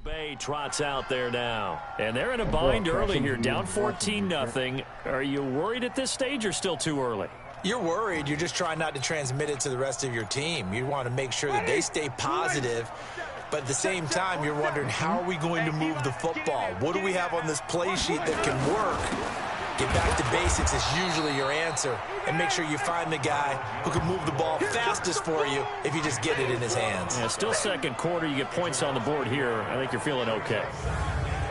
Bay trots out there now. And they're in a bind early here, down 14-0. Are you worried at this stage or still too early? You're worried. You're just trying not to transmit it to the rest of your team. You want to make sure that they stay positive. But at the same time, you're wondering, how are we going to move the football? What do we have on this play sheet that can work? Get back to basics is usually your answer. And make sure you find the guy who can move the ball fastest for you if you just get it in his hands. Yeah, still second quarter. You get points on the board here. I think you're feeling okay.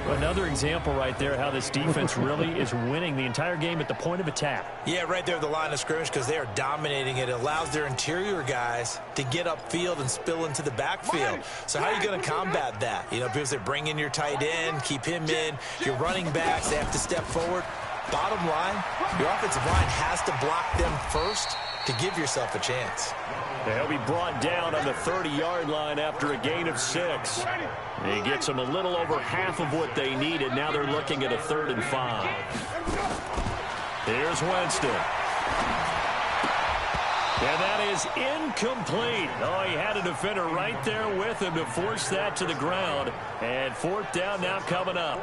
Another example right there how this defense really is winning the entire game at the point of attack. Yeah, right there at the line of scrimmage because they are dominating it. It allows their interior guys to get upfield and spill into the backfield. So how are you going to combat that? You know, people say bring in your tight end, keep him in. Your running backs, they have to step forward. Bottom line, your offensive line has to block them first to give yourself a chance. He'll be brought down on the 30-yard line after a gain of 6. He gets them a little over half of what they needed. Now they're looking at a 3rd and 5. Here's Winston. And that is incomplete. Oh, he had a defender right there with him to force that to the ground. And 4th down now coming up.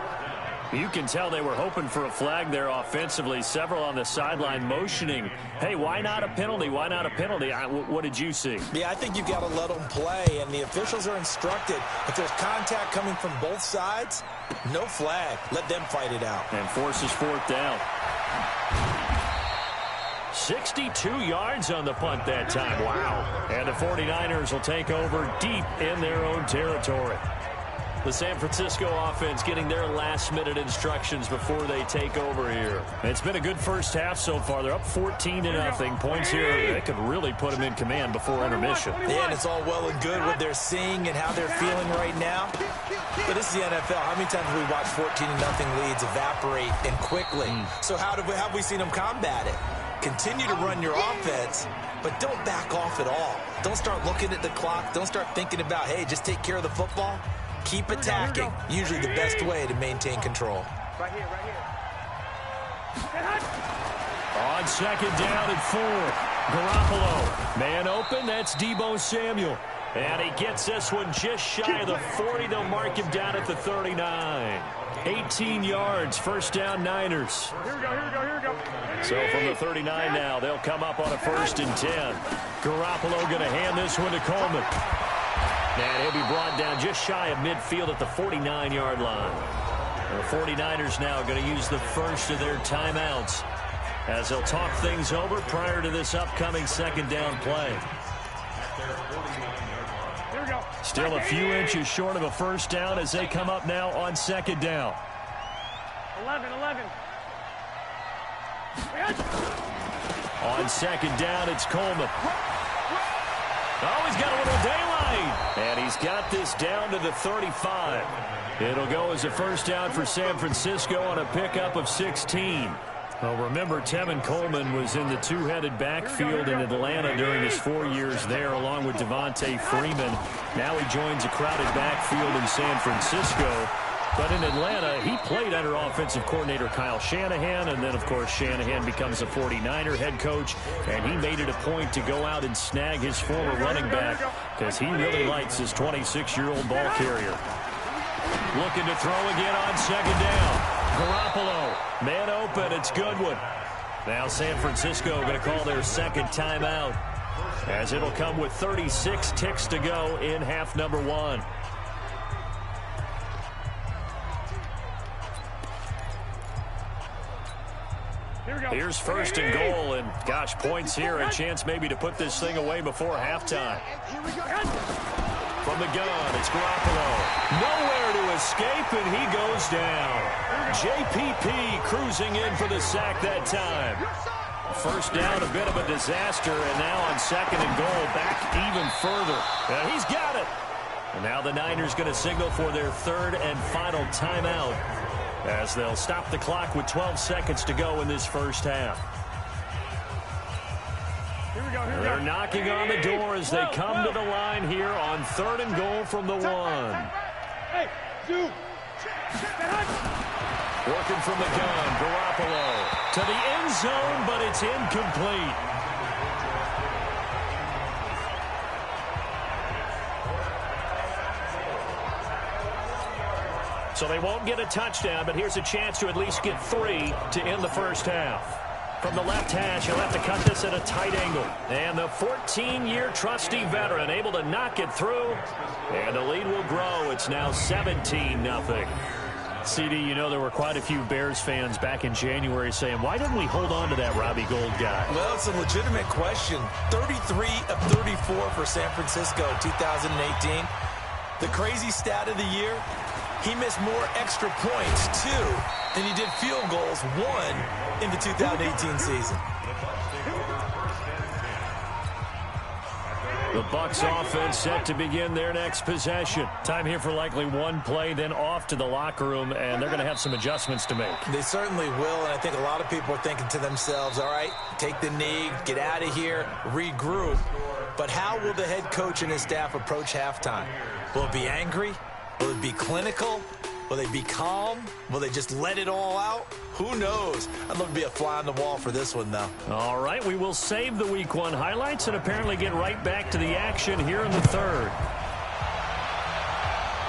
You can tell they were hoping for a flag there offensively. Several on the sideline motioning. Hey, why not a penalty? Why not a penalty? What did you see? Yeah, I think you've got to let them play, and the officials are instructed. If there's contact coming from both sides, no flag. Let them fight it out. And forces 4th down. 62 yards on the punt that time. Wow. And the 49ers will take over deep in their own territory. The San Francisco offense getting their last-minute instructions before they take over here. It's been a good first half so far. They're up 14-0. Points here, they could really put them in command before intermission. Yeah, and it's all well and good what they're seeing and how they're feeling right now. But this is the NFL. How many times have we watched 14-0 leads evaporate and quickly? So how have we seen them combat it? Continue to run your offense, but don't back off at all. Don't start looking at the clock. Don't start thinking about, hey, just take care of the football. Keep attacking. Usually the best way to maintain control. Right here, right here. On 2nd down and 4. Garoppolo. Man open. That's Deebo Samuel. And he gets this one just shy of the 40. They'll mark him down at the 39. 18 yards. 1st down, Niners. Here we go, here we go, here we go. So from the 39 now, they'll come up on a 1st and 10. Garoppolo going to hand this one to Coleman. And he'll be brought down just shy of midfield at the 49-yard line. The 49ers now going to use the first of their timeouts as they'll talk things over prior to this upcoming 2nd down play. Here we go. Still a few inches short of a 1st down as they come up now on 2nd down. 11. On 2nd down, it's Coleman. Oh, he's got a little daylight. And he's got this down to the 35. It'll go as a 1st down for San Francisco on a pickup of 16. Well, remember, Tevin Coleman was in the two-headed backfield in Atlanta during his 4 years there, along with Devontae Freeman. Now he joins a crowded backfield in San Francisco. But in Atlanta, he played under offensive coordinator Kyle Shanahan, and then, of course, Shanahan becomes a 49er head coach, and he made it a point to go out and snag his former running back because he really likes his 26-year-old ball carrier. Looking to throw again on 2nd down. Garoppolo, man open, it's Goodwin. Now San Francisco going to call their 2nd timeout as it'll come with 36 ticks to go in half number 1. Here's 1st and goal, and gosh, points here, a chance maybe to put this thing away before halftime. From the gun, it's Garoppolo. Nowhere to escape, and he goes down. JPP cruising in for the sack that time. 1st down, a bit of a disaster, and now on 2nd and goal, back even further. And he's got it. And now the Niners going to signal for their 3rd and final timeout, as they'll stop the clock with 12 seconds to go in this 1st half. Here we go, here we go. They're knocking on the door as they come to the line here on 3rd and goal from the 1. Hey, 2. Working from the gun, Garoppolo to the end zone, but it's incomplete. So they won't get a touchdown, but here's a chance to at least get 3 to end the first half. From the left hash, he'll have to cut this at a tight angle. And the 14-year trusty veteran able to knock it through. And the lead will grow. It's now 17-0. CD, you know there were quite a few Bears fans back in January saying, why didn't we hold on to that Robbie Gould guy? Well, it's a legitimate question. 33 of 34 for San Francisco in 2018. The crazy stat of the year, he missed more extra points, 2, than he did field goals, 1, in the 2018 season. The Bucs offense set to begin their next possession. Time here for likely one play, then off to the locker room, and they're going to have some adjustments to make. They certainly will, and I think a lot of people are thinking to themselves, all right, take the knee, get out of here, regroup. But how will the head coach and his staff approach halftime? Will it be angry? Will it be clinical? Will they be calm? Will they just let it all out? Who knows? I'd love to be a fly on the wall for this one, though. All right, we will save the Week 1 highlights and apparently get right back to the action here in the third.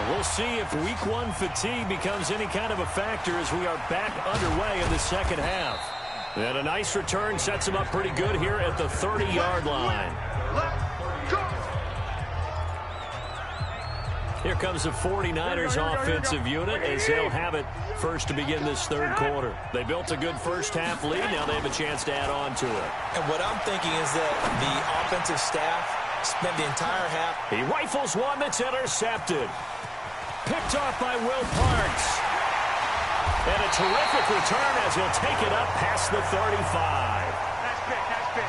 We'll see if Week 1 fatigue becomes any kind of a factor as we are back underway in the second half. And a nice return sets him up pretty good here at the 30-yard line. Here comes the 49ers offensive unit as they'll have it first to begin this third quarter. They built a good first half lead. Now they have a chance to add on to it. And what I'm thinking is that the offensive staff spent the entire half. He rifles one that's intercepted. Picked off by Will Parks. And a terrific return as he'll take it up past the 35. That's big, that's big.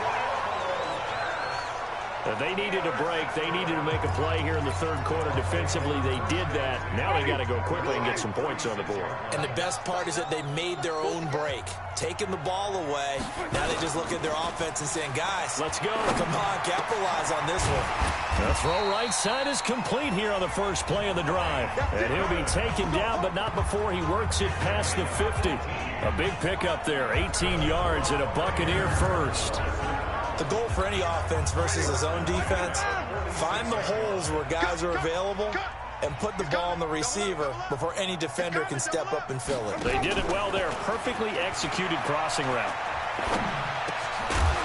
They needed a break. They needed to make a play here in the third quarter. Defensively, they did that. Now they got to go quickly and get some points on the board. And the best part is that they made their own break. Taking the ball away. Now they just look at their offense and saying, guys, let's go. Come on, capitalize on this one. The throw right side is complete here on the first play of the drive. And he'll be taken down, but not before he works it past the 50. A big pickup there, 18 yards and a Buccaneer first. The goal for any offense versus his own defense, find the holes where guys are available and put the ball on the receiver before any defender can step up and fill it. They did it well there. Perfectly executed crossing route.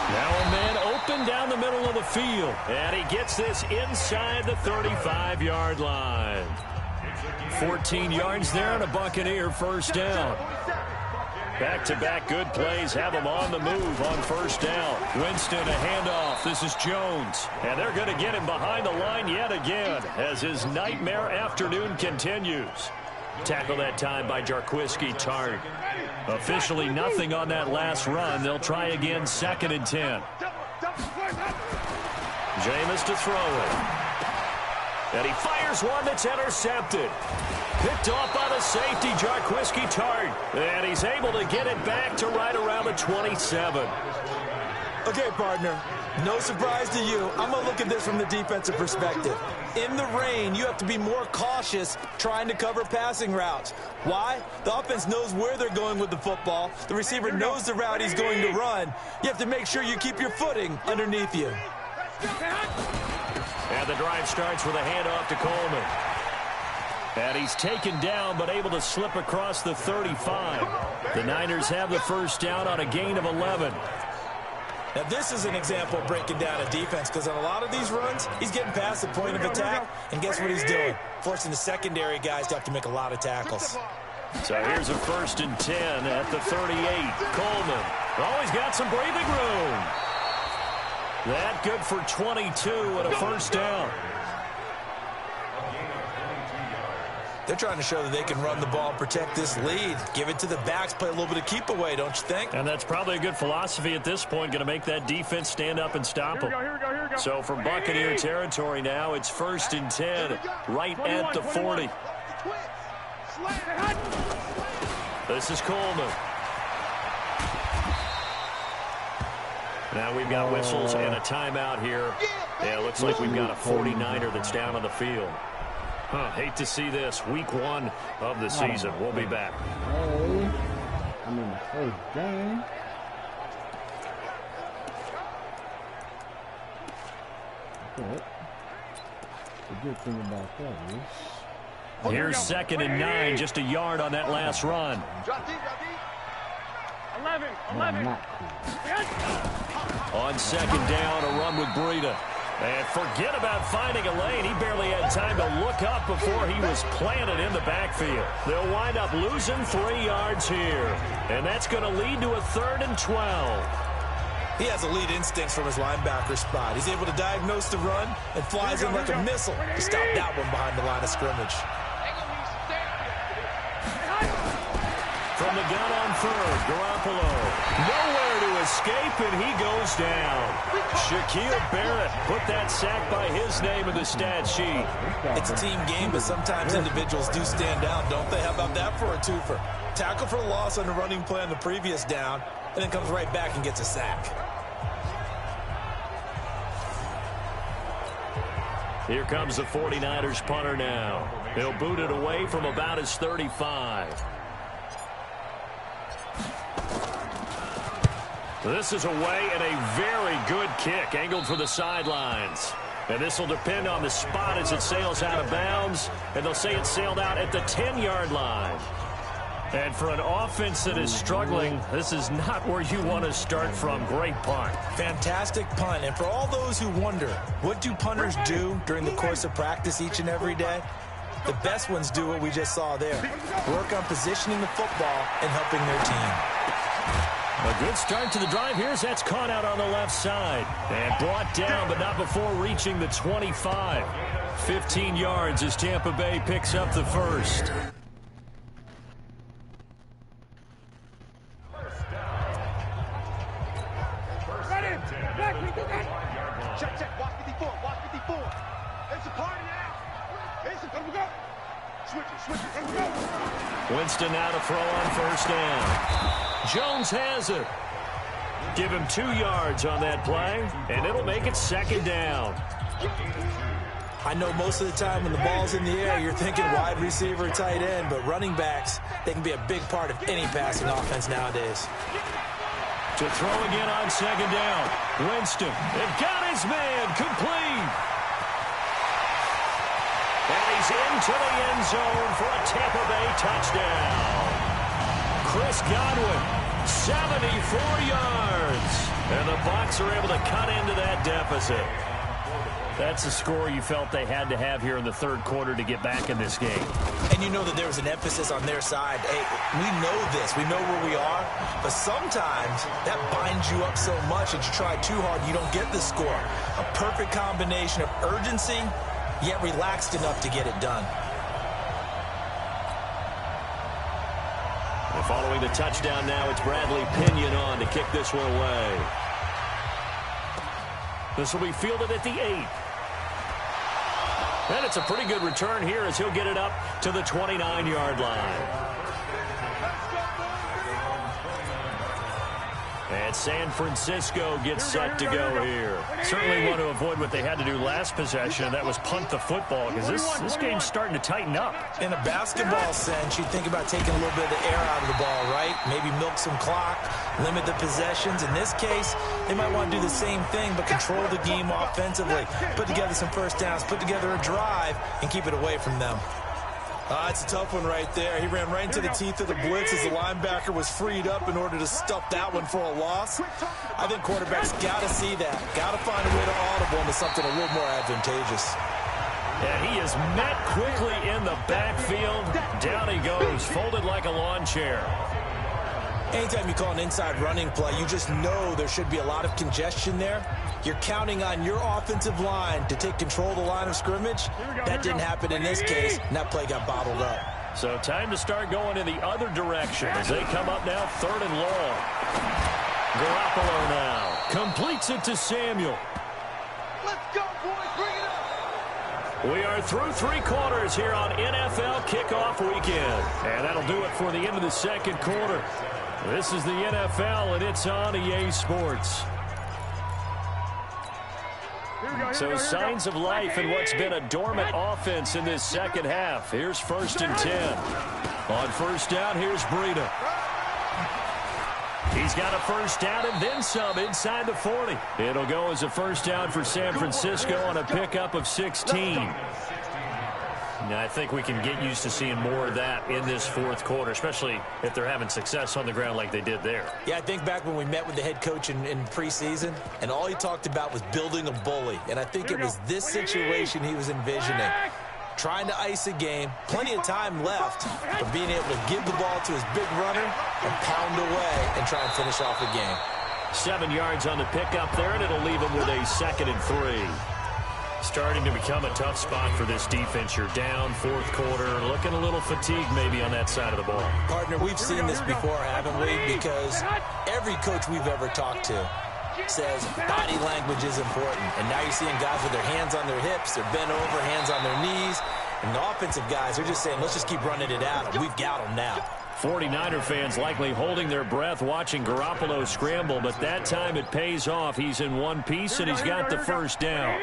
Now a man open down the middle of the field. And he gets this inside the 35-yard line. 14 yards there and a Buccaneer first down. Back-to-back good plays have them on the move on first down. Winston, a handoff. This is Jones. And they're going to get him behind the line yet again as his nightmare afternoon continues. Tackle that time by Jarquiski Tart. Officially nothing on that last run. They'll try again, 2nd and 10. Jameis to throw it. And he fires one that's intercepted. Picked off by the safety, Jarquiski Tart. And he's able to get it back to right around the 27. Okay, partner, no surprise to you. I'm going to look at this from the defensive perspective. In the rain, you have to be more cautious trying to cover passing routes. Why? The offense knows where they're going with the football. The receiver knows the route he's going to run. You have to make sure you keep your footing underneath you. And the drive starts with a handoff to Coleman. And he's taken down, but able to slip across the 35. The Niners have the first down on a gain of 11. Now, this is an example of breaking down a defense, because on a lot of these runs, he's getting past the point of attack, and guess what he's doing? Forcing the secondary guys to have to make a lot of tackles. So here's a 1st and 10 at the 38. Coleman. Oh, he's got some breathing room. That good for 22 and a first down. They're trying to show that they can run the ball, protect this lead. Give it to the backs, play a little bit of keep away, don't you think? And that's probably a good philosophy at this point, going to make that defense stand up and stop them. Here we go. So from Buccaneer territory now, it's 1st and 10, right at the 40. This is Coleman. Now we've got whistles and a timeout here. Yeah, it looks like we've got a 49er that's down on the field. Hate to see this. Week 1 of the season. We'll be back. I'm in the first game. Okay. The good thing about that is Here's 2nd and 9, just a yard on that last run. 11. Not cool. On 2nd down, a run with Breida. And forget about finding a lane. He barely had time to look up before he was planted in the backfield. They'll wind up losing 3 yards here. And that's going to lead to a 3rd and 12. He has elite instincts from his linebacker spot. He's able to diagnose the run and flies in like a missile to stop that one behind the line of scrimmage. From the gun on 3rd, Garoppolo. Nowhere to escape, and he goes down. Shaquille Barrett put that sack by his name in the stat sheet. It's a team game, but sometimes individuals do stand out, don't they? How about that for a twofer? Tackle for loss on the running play on the previous down, and then comes right back and gets a sack. Here comes the 49ers punter now. He'll boot it away from about his 35. This is away and a very good kick, angled for the sidelines. And this will depend on the spot as it sails out of bounds. And they'll say it sailed out at the 10-yard line. And for an offense that is struggling, this is not where you want to start from. Great punt. Fantastic punt. And for all those who wonder, what do punters do during the course of practice each and every day? The best ones do what we just saw there. Work on positioning the football and helping their team. A good start to the drive. Here's that's caught out on the left side. And brought down, but not before reaching the 25. 15 yards as Tampa Bay picks up the first. Check. Watch 54. It's a party now. Come we go. Switch it. Come we go. Winston now to throw on 1st down. Jones has it. Give him 2 yards on that play, and it'll make it 2nd down. I know most of the time when the ball's in the air, you're thinking wide receiver, tight end, but running backs, they can be a big part of any passing offense nowadays. To throw again on 2nd down. Winston, and got his man, complete. And he's into the end zone for a Tampa Bay touchdown. Chris Godwin, 74 yards. And the Bucs are able to cut into that deficit. That's a score you felt they had to have here in the 3rd quarter to get back in this game. And you know that there was an emphasis on their side. Hey, we know this. We know where we are. But sometimes that binds you up so much that you try too hard, you don't get the score. A perfect combination of urgency, yet relaxed enough to get it done. And following the touchdown now, it's Bradley Pinion on to kick this one away. This will be fielded at the 8. And it's a pretty good return here as he'll get it up to the 29-yard line. And San Francisco gets set to go here. Certainly want to avoid what they had to do last possession. That was punt the football, because this game's starting to tighten up. In a basketball sense, you think about taking a little bit of the air out of the ball, right? Maybe milk some clock, limit the possessions. In this case, they might want to do the same thing, but control the game offensively. Put together some first downs, put together a drive, and keep it away from them. It's a tough one right there. He ran right into the teeth of the blitz as the linebacker was freed up in order to stuff that one for a loss. I think quarterbacks got to see that. Got to find a way to audible into something a little more advantageous. And he is met quickly in the backfield. Down he goes, folded like a lawn chair. Anytime you call an inside running play, you just know there should be a lot of congestion there. You're counting on your offensive line to take control of the line of scrimmage. That didn't happen in this case, and that play got bottled up. So time to start going in the other direction as they come up now 3rd and long. Garoppolo now completes it to Samuel. Let's go, boys. Bring it up. We are through 3 quarters here on NFL Kickoff Weekend. And that'll do it for the end of the 2nd quarter. This is the NFL, and it's on EA Sports. So signs of life in what's been a dormant offense in this 2nd half. Here's 1st and 10. On 1st down, here's Breida. He's got a 1st down and then some inside the 40. It'll go as a 1st down for San Francisco on a pickup of 16. Now, I think we can get used to seeing more of that in this fourth quarter, especially if they're having success on the ground like they did there. Yeah, I think back when we met with the head coach in preseason, and all he talked about was building a bully. And I think it was this situation he was envisioning. Trying to ice a game, plenty of time left, but being able to give the ball to his big runner and pound away and try and finish off the game. 7 yards on the pickup there, and it'll leave him with a 2nd and 3. Starting to become a tough spot for this defense. You're down fourth quarter, looking a little fatigued maybe on that side of the ball. Partner, we've seen this before, haven't we? Because every coach we've ever talked to says body language is important. And now you're seeing guys with their hands on their hips, they're bent over, hands on their knees. And the offensive guys are just saying, let's just keep running it at them. We've got them now. 49er fans likely holding their breath watching Garoppolo scramble, but that time it pays off. He's in one piece, and he's got the first down.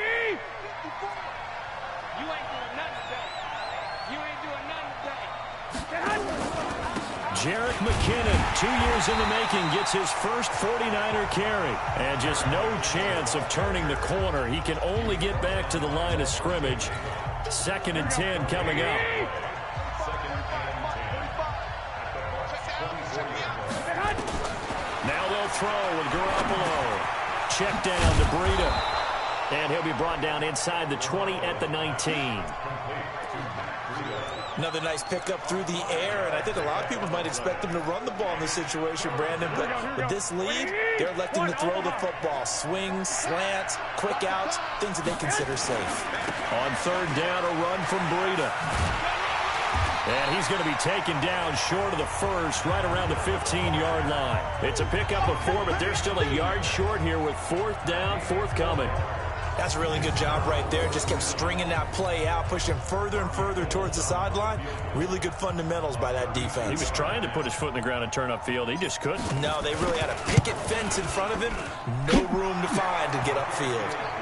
Jerick McKinnon, 2 years in the making, gets his first 49er carry. And just no chance of turning the corner. He can only get back to the line of scrimmage. 2nd and 10 coming up. Now they'll throw with Garoppolo. Check down to Breida. And he'll be brought down inside the 20 at the 19. Another nice pickup through the air, and I think a lot of people might expect them to run the ball in this situation, Brandon, but with this lead, they're electing to throw the football. Swings, slants, quick outs, things that they consider safe. On 3rd down, a run from Breida. And he's going to be taken down short of the first, right around the 15-yard line. It's a pickup of 4, but they're still a yard short here with 4th down, forthcoming. That's a really good job right there. Just kept stringing that play out, pushing him further and further towards the sideline. Really good fundamentals by that defense. He was trying to put his foot in the ground and turn upfield. He just couldn't. No, they really had a picket fence in front of him. No room to find to get upfield.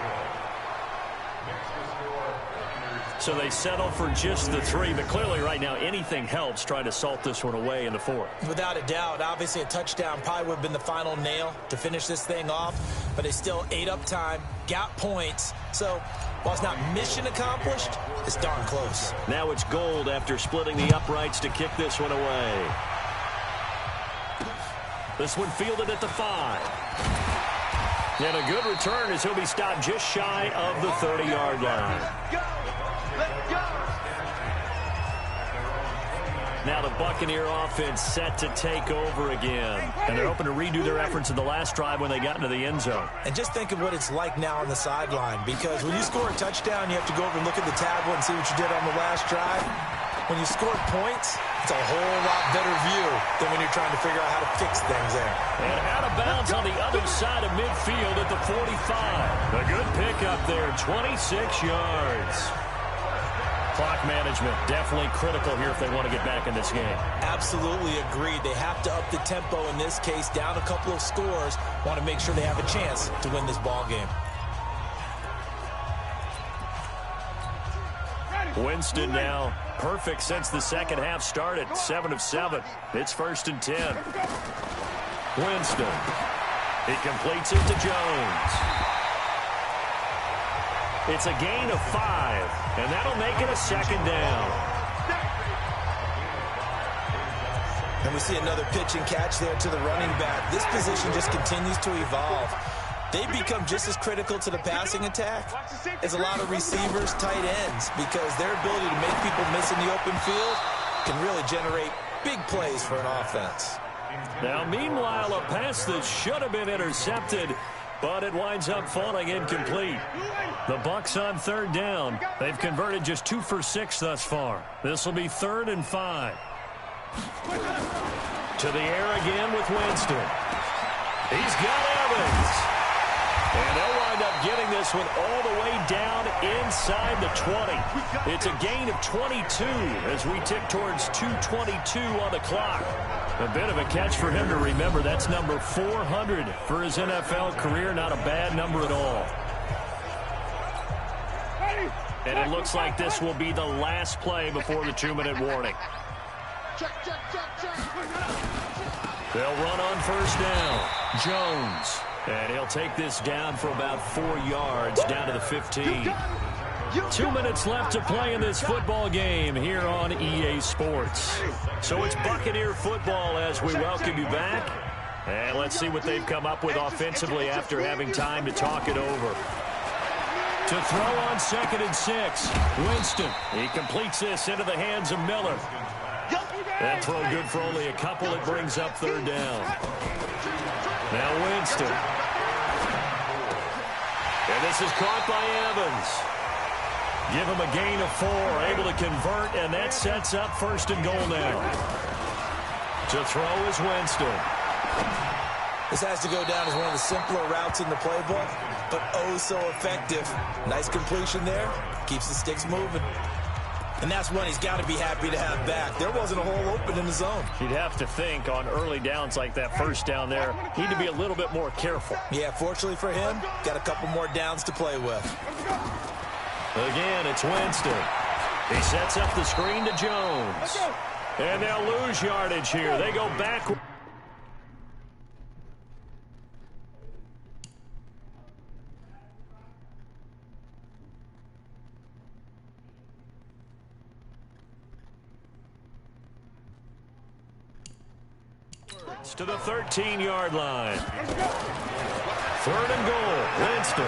So they settle for just the 3, but clearly right now anything helps trying to salt this one away in the 4th. Without a doubt, obviously a touchdown probably would have been the final nail to finish this thing off, but they still ate up time, got points. So while it's not mission accomplished, it's darn close. Now it's Gold after splitting the uprights to kick this one away. This one fielded at the 5. And a good return as he'll be stopped just shy of the 30-yard line. Now the Buccaneer offense set to take over again. And they're hoping to redo their efforts in the last drive when they got into the end zone. And just think of what it's like now on the sideline, because when you score a touchdown, you have to go over and look at the tablet and see what you did on the last drive. When you score points, it's a whole lot better view than when you're trying to figure out how to fix things there. And out of bounds on the other side of midfield at the 45. A good pickup there, 26 yards. Clock management definitely critical here if they want to get back in this game. Absolutely agreed. They have to up the tempo in this case, down a couple of scores. Want to make sure they have a chance to win this ball game. Winston now perfect since the second half started. 7 of 7. It's 1st and 10. Winston. He completes it to Jones. It's a gain of 5, and that'll make it a 2nd down. And we see another pitch and catch there to the running back. This position just continues to evolve. They become just as critical to the passing attack as a lot of receivers, tight ends, because their ability to make people miss in the open field can really generate big plays for an offense. Now, meanwhile, a pass that should have been intercepted, but it winds up falling incomplete. The Bucs on 3rd down. They've converted just 2 for 6 thus far. This will be 3rd and 5. To the air again with Winston. He's got Evans. And they'll wind up getting this one all the way down inside the 20. It's a gain of 22 as we tick towards 2:22 on the clock. A bit of a catch for him to remember. That's number 400 for his NFL career. Not a bad number at all. And it looks like this will be the last play before the 2-minute warning. They'll run on 1st down. Jones. And he'll take this down for about 4 yards down to the 15. 2 minutes left to play in this football game here on EA Sports. So it's Buccaneer football as we welcome you back. And let's see what they've come up with offensively after having time to talk it over. To throw on 2nd and 6. Winston. He completes this into the hands of Miller. That throw good for only a couple. It brings up 3rd down. Now Winston. And this is caught by Evans. Give him a gain of 4. Able to convert, and that sets up 1st and goal now. To throw is Winston. This has to go down as one of the simpler routes in the playbook, but oh so effective. Nice completion there. Keeps the sticks moving. And that's one he's got to be happy to have back. There wasn't a hole open in the zone. You'd have to think on early downs like that 1st down there, need to be a little bit more careful. Yeah, fortunately for him, got a couple more downs to play with. Again, it's Winston. He sets up the screen to Jones. And they'll lose yardage here. They go backward. To the 13-yard line. 3rd and goal. Winston.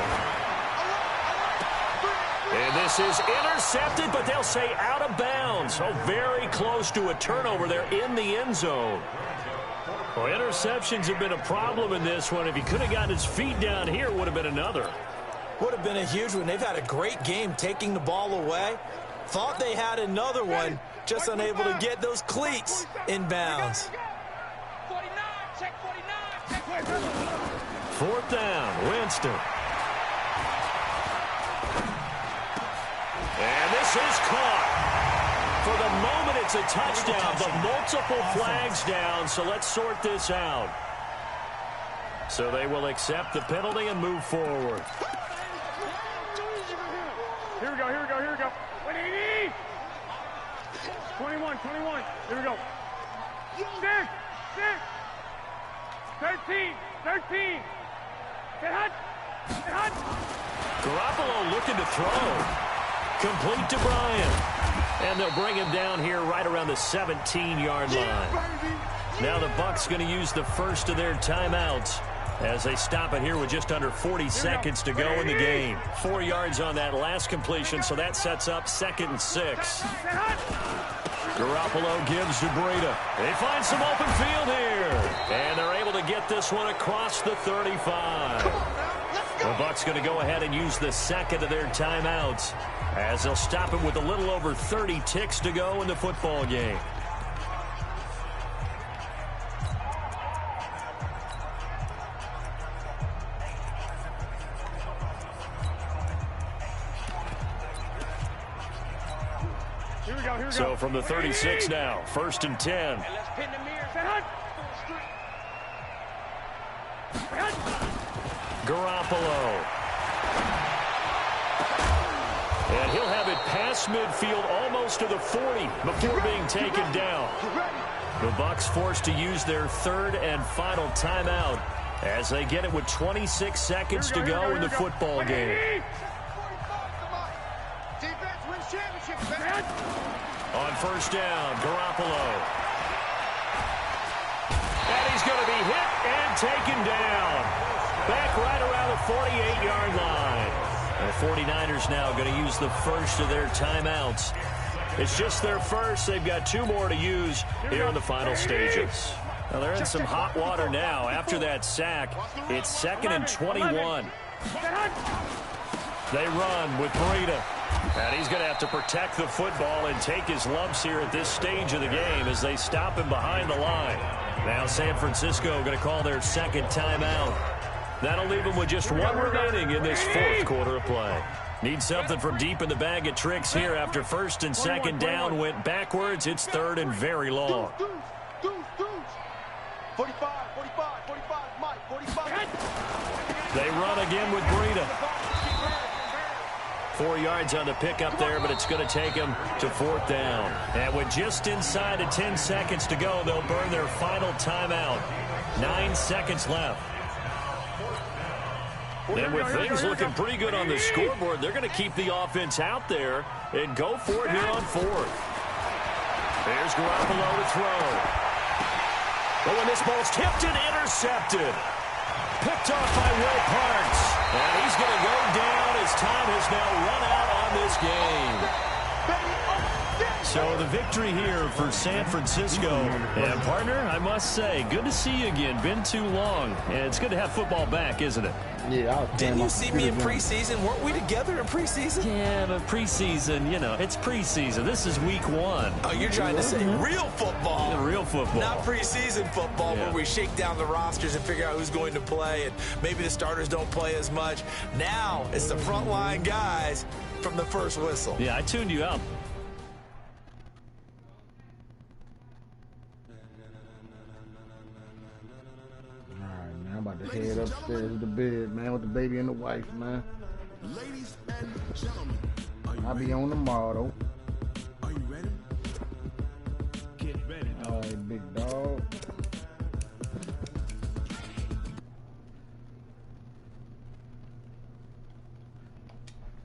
And this is intercepted, but they'll say out of bounds. So very close to a turnover there in the end zone. Well, interceptions have been a problem in this one. If he could have gotten his feet down here, it would have been another. Would have been a huge one. They've had a great game taking the ball away. Thought they had another one, just unable to get those cleats in bounds. 4th down, Winston. And this is caught. For the moment, it's a touchdown, but multiple flags down, so let's sort this out. So they will accept the penalty and move forward. Here we go, here we go, here we go. 180! 21, here we go. 6, 13. Get hot! Garoppolo looking to throw. Complete to Bryant. And they'll bring him down here right around the 17-yard line. Now the Bucs going to use the first of their timeouts as they stop it here with just under 40 seconds to go in the game. 4 yards on that last completion, so that sets up 2nd and 6. Garoppolo gives to Breida. They find some open field here. And they're able to get this one across the 35. The Bucs going to go ahead and use the 2nd of their timeouts as they'll stop it with a little over 30 ticks to go in the football game. So from the 36 now, 1st and 10. Garoppolo. And he'll have it past midfield almost to the 40 before being taken down. The Bucs forced to use their 3rd and final timeout as they get it with 26 seconds to go in the football game. On 1st down, Garoppolo. And he's going to be hit and taken down. Back right around the 48-yard line. The 49ers now going to use the first of their timeouts. It's just their first. They've got 2 more to use here in the final stages. Now they're in some hot water now. After that sack, it's 2nd and 21. They run with Breida. And he's going to have to protect the football and take his lumps here at this stage of the game as they stop him behind the line. Now San Francisco going to call their 2nd timeout. That'll leave them with just 1 remaining in this 4th quarter of play. Need something from deep in the bag of tricks here after 1st and 2nd down went backwards. It's 3rd and very long. 45, Mike, 45. They run again with Breida. 4 yards on the pickup there, but it's going to take them to 4th down. And with just inside of 10 seconds to go, they'll burn their final timeout. 9 seconds left. And with things looking pretty good on the scoreboard, they're going to keep the offense out there and go for it here on fourth. Here's Garoppolo to throw. Oh, and this ball's tipped and intercepted. Picked off by Will Parks. And he's going to go down as time has now run out on this game. So the victory here for San Francisco. And, partner, I must say, good to see you again. Been too long. And it's good to have football back, isn't it? Yeah. Didn't you see me in preseason? Weren't we together in preseason? Yeah, but preseason, you know, it's preseason. This is week 1. Oh, you're trying to say real football. Yeah, real football. Not preseason football where we shake down the rosters and figure out who's going to play, and maybe the starters don't play as much. Now it's the frontline guys from the first whistle. Yeah, I tuned you out. I'm about to head upstairs to the bed, man, with the baby and the wife, man. Ladies and gentlemen, I'll be on tomorrow, though. Are you ready? Get ready. All right, big dog.